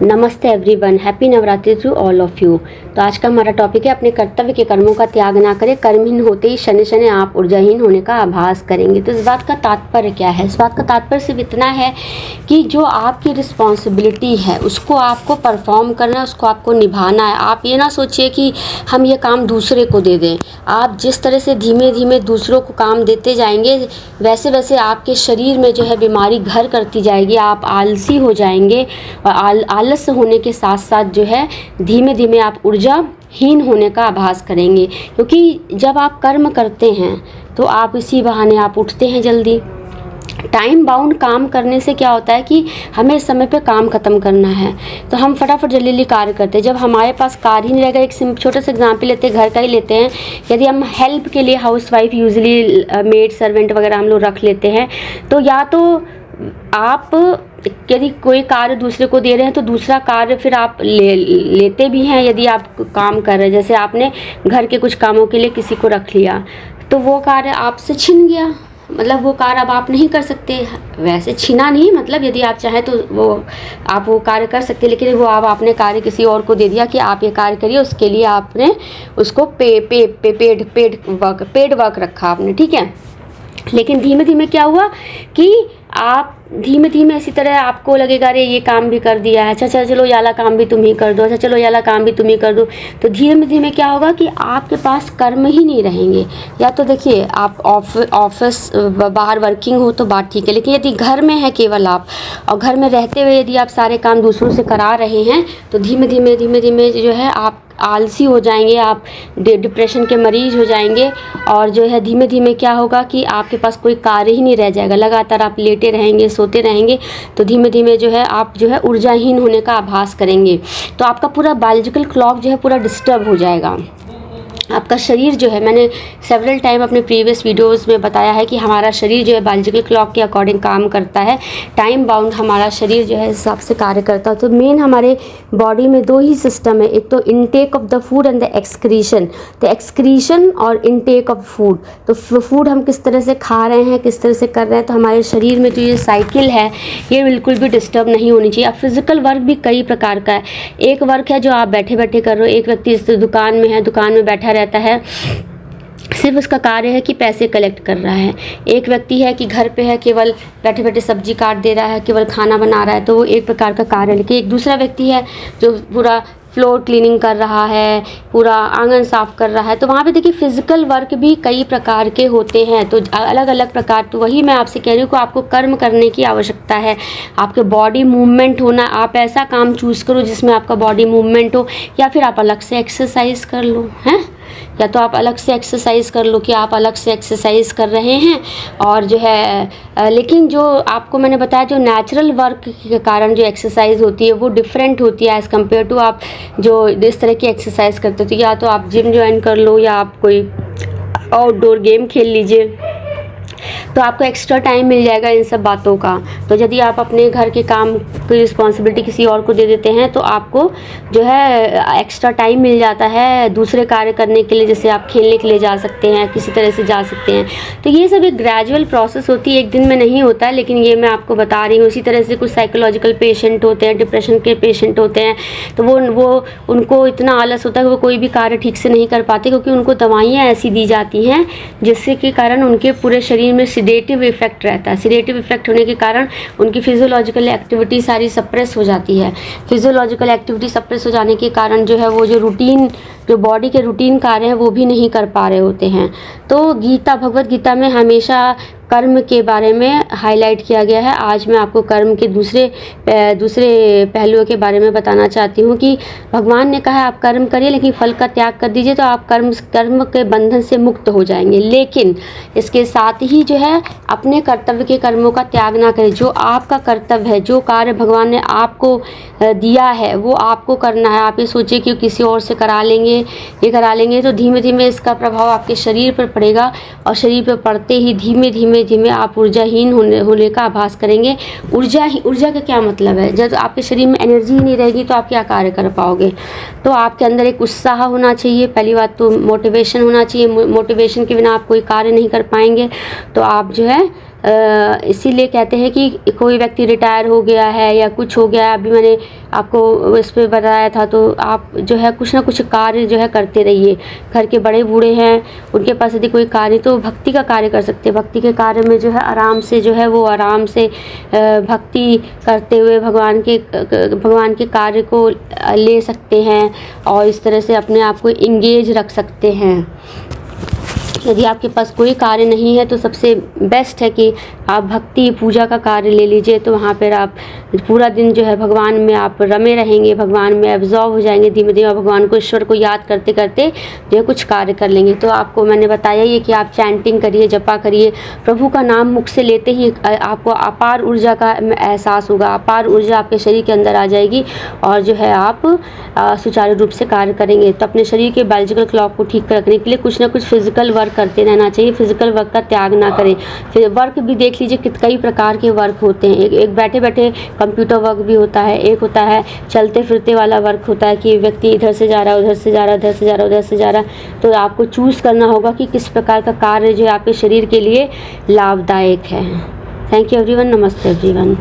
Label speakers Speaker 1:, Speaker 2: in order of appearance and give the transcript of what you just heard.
Speaker 1: नमस्ते everyone, happy Navratri to all of you. तो आज का हमारा टॉपिक है अपने कर्तव्य के कर्मों का त्याग ना करें, कर्महीन होते ही शनि शनि आप ऊर्जाहीन होने का आभास करेंगे। तो इस बात का तात्पर्य क्या है? इस बात का तात्पर्य सिर्फ इतना है कि जो आपकी रिस्पॉन्सिबिलिटी है उसको आपको परफॉर्म करना है, उसको आपको निभाना है। आप ये ना सोचिए कि हम ये काम दूसरे को दे दें। आप जिस तरह से धीमे धीमे दूसरों को काम देते जाएंगे वैसे वैसे आपके शरीर में जो है बीमारी घर करती जाएगी, आप आलसी हो जाएंगे और आलस होने के साथ साथ जो है धीमे धीमे आप ऊर्जाहीन होने का आभास करेंगे। क्योंकि जब आप कर्म करते हैं तो आप इसी बहाने आप उठते हैं जल्दी। टाइम बाउंड काम करने से क्या होता है कि हमें समय पे काम ख़त्म करना है तो हम फटाफट जल्दी कार्य करते हैं। जब हमारे पास कार्य ही नहीं रहेगा, एक छोटा सा एग्जांपल लेते हैं, घर का ही लेते हैं। यदि हम हेल्प के लिए हाउसवाइफ यूजुअली मेड सर्वेंट वगैरह हम लोग रख लेते हैं, तो या तो आप यदि कोई कार्य दूसरे को दे रहे हैं तो दूसरा कार्य फिर आप लेते भी हैं। यदि आप काम कर रहे हैं, जैसे आपने घर के कुछ कामों के लिए किसी को रख लिया तो वो कार्य आपसे छिन गया, मतलब वो कार्य अब आप नहीं कर सकते। वैसे छीना नहीं, मतलब यदि आप चाहें तो आप वो कार्य कर सकते, लेकिन वो अब आपने कार्य किसी और को दे दिया कि आप ये कार्य करिए, उसके लिए आपने उसको पेड वर्क रखा आपने, ठीक है। लेकिन धीमे धीमे क्या हुआ कि आप धीमे धीमे इसी तरह आपको लगेगा अरे ये काम भी कर दिया है, अच्छा चलो ये वाला काम भी तुम ही कर दो, अच्छा चलो ये वाला काम भी तुम ही कर दो। तो धीमे धीमे क्या होगा कि आपके पास कर्म ही नहीं रहेंगे। या तो देखिए आप ऑफिस बाहर वर्किंग हो तो बात ठीक है, लेकिन यदि घर में है केवल आप, और घर में रहते हुए यदि आप सारे काम दूसरों से करा रहे हैं तो धीमे धीमे जो है आप आलसी हो जाएंगे, आप डिप्रेशन के मरीज हो जाएंगे। और जो है धीमे धीमे क्या होगा कि आपके पास कोई कार्य ही नहीं रह जाएगा, लगातार आप लेटे रहेंगे, सोते रहेंगे। तो धीमे धीमे जो है आप जो है ऊर्जाहीन होने का आभास करेंगे। तो आपका पूरा बायोलॉजिकल क्लॉक जो है पूरा डिस्टर्ब हो जाएगा। आपका शरीर जो है, मैंने सेवरल टाइम अपने प्रीवियस वीडियोस में बताया है कि हमारा शरीर जो है बायोलॉजिकल क्लॉक के अकॉर्डिंग काम करता है। टाइम बाउंड हमारा शरीर जो है हिसाब से कार्य करता है। तो मेन हमारे बॉडी में दो ही सिस्टम है, एक तो intake of the food and the excretion. तो एक्सक्रीशन और इनटेक ऑफ फूड, तो फूड हम किस तरह से खा रहे हैं, किस तरह से कर रहे हैं, तो हमारे शरीर में जो ये साइकिल है ये बिल्कुल भी डिस्टर्ब नहीं होनी चाहिए। अब फिजिकल वर्क भी कई प्रकार का है। एक वर्क है जो आप बैठे बैठे कर रहे हो, एक व्यक्ति इस दुकान में है, दुकान में बैठा रहता है, सिर्फ उसका कार्य है कि पैसे कलेक्ट कर रहा है। एक व्यक्ति है कि घर पे है, केवल बैठे बैठे सब्जी काट दे रहा है, केवल खाना बना रहा है, तो वो एक प्रकार का कार्य है। लेकिन एक दूसरा व्यक्ति है जो पूरा फ्लोर क्लीनिंग कर रहा है, पूरा आंगन साफ़ कर रहा है। तो वहाँ पे देखिए फिजिकल वर्क भी कई प्रकार के होते हैं, तो अलग अलग प्रकार। तो वही मैं आपसे कह रही हूँ कि आपको कर्म करने की आवश्यकता है, आपके बॉडी मूवमेंट होना। आप ऐसा काम चूज़ करो जिसमें आपका बॉडी मूवमेंट हो, या फिर आप अलग से एक्सरसाइज कर लो, हैं, या तो आप अलग से एक्सरसाइज कर लो कि आप अलग से एक्सरसाइज कर रहे हैं। और जो है लेकिन जो आपको मैंने बताया जो नेचुरल वर्क के कारण जो एक्सरसाइज होती है वो डिफरेंट होती है एज़ कम्पेयर टू आप जो इस तरह की एक्सरसाइज करते हो। तो या तो आप जिम ज्वाइन कर लो या आप कोई आउटडोर गेम खेल लीजिए, तो आपको एक्स्ट्रा टाइम मिल जाएगा इन सब बातों का। तो यदि आप अपने घर के काम की रिस्पॉन्सिबिलिटी किसी और को दे देते हैं तो आपको जो है एक्स्ट्रा टाइम मिल जाता है दूसरे कार्य करने के लिए, जैसे आप खेलने के लिए जा सकते हैं, किसी तरह से जा सकते हैं। तो ये सब एक ग्रेजुअल प्रोसेस होती है, एक दिन में नहीं होता है, लेकिन ये मैं आपको बता रही हूँ। इसी तरह से कुछ साइकोलॉजिकल पेशेंट होते हैं, डिप्रेशन के पेशेंट होते हैं, तो वो उनको इतना आलस होता है कि वो कोई भी कार्य ठीक से नहीं कर पाते, क्योंकि उनको दवाइयाँ ऐसी दी जाती हैं जिससे के कारण उनके पूरे शरीर में सिडेटिव इफेक्ट रहता है। सिडेटिव इफेक्ट होने के कारण उनकी फिजियोलॉजिकल एक्टिविटी सारी सप्रेस हो जाती है। फिजियोलॉजिकल एक्टिविटी सप्रेस हो जाने के कारण जो है वो जो बॉडी के रूटीन कार्य हैं वो भी नहीं कर पा रहे होते हैं। तो भगवत गीता में हमेशा कर्म के बारे में हाईलाइट किया गया है। आज मैं आपको कर्म के दूसरे पहलुओं के बारे में बताना चाहती हूँ कि भगवान ने कहा आप कर्म करिए लेकिन फल का त्याग कर दीजिए, तो आप कर्म के बंधन से मुक्त हो जाएंगे। लेकिन इसके साथ ही जो है अपने कर्तव्य के कर्मों का त्याग ना करें। जो आपका कर्तव्य है, जो कार्य भगवान ने आपको दिया है वो आपको करना है। आप ये सोचिए कि किसी और से करा लेंगे तो धीमे धीमे इसका प्रभाव आपके शरीर पर पड़ेगा, और शरीर पर पड़ते ही धीमे धीमे आप ऊर्जाहीन होने का आभास करेंगे। ऊर्जा का क्या मतलब है? जब आपके शरीर में एनर्जी ही नहीं रहेगी तो आप क्या कार्य कर पाओगे? तो आपके अंदर एक उत्साह होना चाहिए। पहली बात तो मोटिवेशन होना चाहिए। मोटिवेशन के बिना आप कोई कार्य नहीं कर पाएंगे। तो आप जो है इसीलिए कहते हैं कि कोई व्यक्ति रिटायर हो गया है या कुछ हो गया है, अभी मैंने आपको इस पे बताया था, तो आप जो है कुछ ना कुछ कार्य जो है करते रहिए। घर के बड़े बूढ़े हैं, उनके पास यदि कोई कार्य, तो भक्ति का कार्य कर सकते हैं। भक्ति के कार्य में जो है आराम से जो है वो आराम से भक्ति करते हुए भगवान के कार्य को ले सकते हैं और इस तरह से अपने आप को इंगेज रख सकते हैं। यदि आपके पास कोई कार्य नहीं है तो सबसे बेस्ट है कि आप भक्ति पूजा का कार्य ले लीजिए, तो वहाँ पर आप पूरा दिन जो है भगवान में आप रमे रहेंगे, भगवान में एब्जॉर्व हो जाएंगे, धीमे धीमे भगवान को, ईश्वर को याद करते करते जो है कुछ कार्य कर लेंगे। तो आपको मैंने बताया ये कि आप चैंटिंग करिए, जपा करिए, प्रभु का नाम मुख से लेते ही आपको अपार ऊर्जा का एहसास होगा, अपार ऊर्जा आपके शरीर के अंदर आ जाएगी और जो है आप सुचारू रूप से कार्य करेंगे। तो अपने शरीर के बायोलॉजिकल क्लॉक को ठीक रखने के लिए कुछ ना कुछ फिजिकल वर्क करते रहना चाहिए, फिजिकल वर्क का त्याग ना करें। फिर वर्क भी देख लीजिए कई प्रकार के वर्क होते हैं। एक बैठे बैठे कंप्यूटर वर्क भी होता है, एक होता है चलते फिरते वाला वर्क होता है कि व्यक्ति इधर से जा रहा है, उधर से जा रहा है, उधर से जा रहा है, उधर से जा रहा है। तो आपको चूज़ करना होगा कि किस प्रकार का कार्य जो है आपके शरीर के लिए लाभदायक है। थैंक यू एवरीवन, नमस्ते एवरीवन।